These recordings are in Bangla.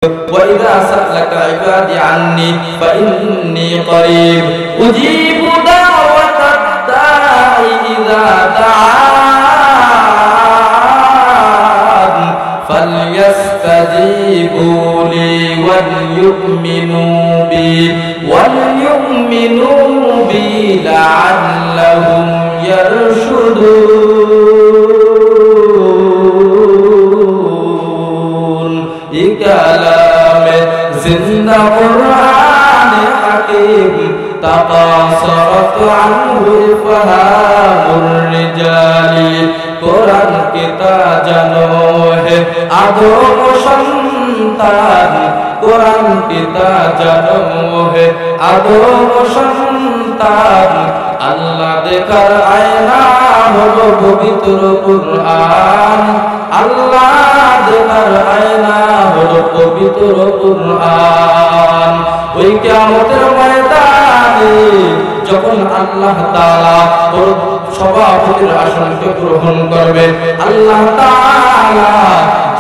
وإذا سألك عبادي عني فإني قريب أجيب دعوة الداع إذا دعان فليستجيبوا لي وليؤمنوا بي لعلهم يرشدون كلام زند قرآن حكيم تقاصرت عنه فهام الرجال قرآن কিতা জানো হে আদম সন্তান কোরআন কিতা জানো হে আদম সন্তান আল্লাহ দেখার আয়না হলো পবিত্র কুরআন আল্লাহ দেখার আয়না হলো পবিত্র কুরআন ওই কিয়ামতের ময়দানে যখন আল্লাহ তাআলা সভাপতির আসনকে গ্রহণ করবে আল্লাহ তাআলা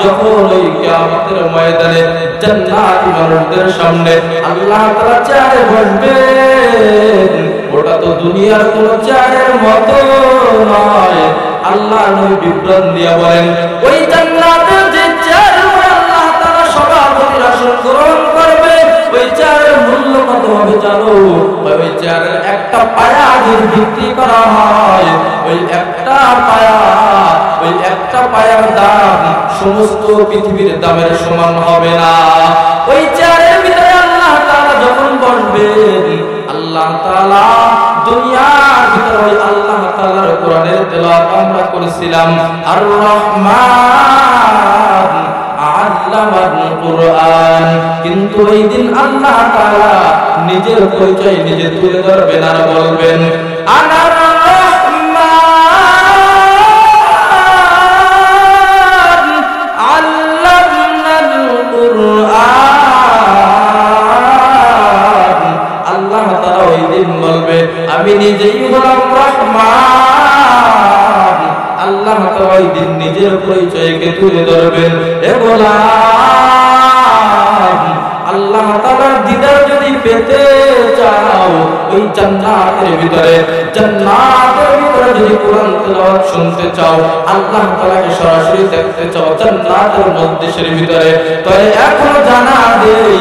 যখন ওই কিয়ামতের ময়দানে জান্নাতি মানুষদের সামনে আল্লাহ তাআলা চেয়ারে বসবেন ওটা তো দুনিয়ার কোন চেয়ারের মতো নয় আল্লাহ নবী বিবরণ দিয়ে বলেন ওই জান্নাতের যে চেয়ারে আল্লাহ তাআলা সভাপতির আসন গ্রহণ করবে ওই চেয়ারের মূল্য কত হবে জানো ওই চেয়ারের একটা পায়া যদি বিক্রি করা হয় ওই একটা পায়ার দাম সমস্ত পৃথিবীর দামের সমান হবে না ওই চেয়ারের ভিতরে আল্লাহ তাআলা যখন বসবেন আল্লাহ তাআলা দুনিয়ার ভিতরে ওই আল্লাহ তাআলার কোরআনের তেলাওয়াত আমরা করেছিলাম আর রহমান আল্লামাল কুরআন কিন্তু ওই দিন আল্লাহ তাআলা নিজের পরিচয় নিজে তুলে ধরবেন আর বলবেন আনা রহমান আল্লামাল কুরআন আল্লাহ তাআলা ওই দিন বলবে আমি নিজেই হলাম রহমান আল্লাহ তাআলা ওই দিন নিজের পরিচয়কে তুলে ধরবেন এ গোলাম আল্লাহ তাআলার দিদার যদি পেতে চাও ওই জান্নাতের ভিতরে যদি কোরআন তেলাওয়াত শুনতে চাও আল্লাহ তাআলাকে সরাসরি দেখতে চাও জান্নাতের মধ্যে ভিতরে তবে এখনো জানা দেই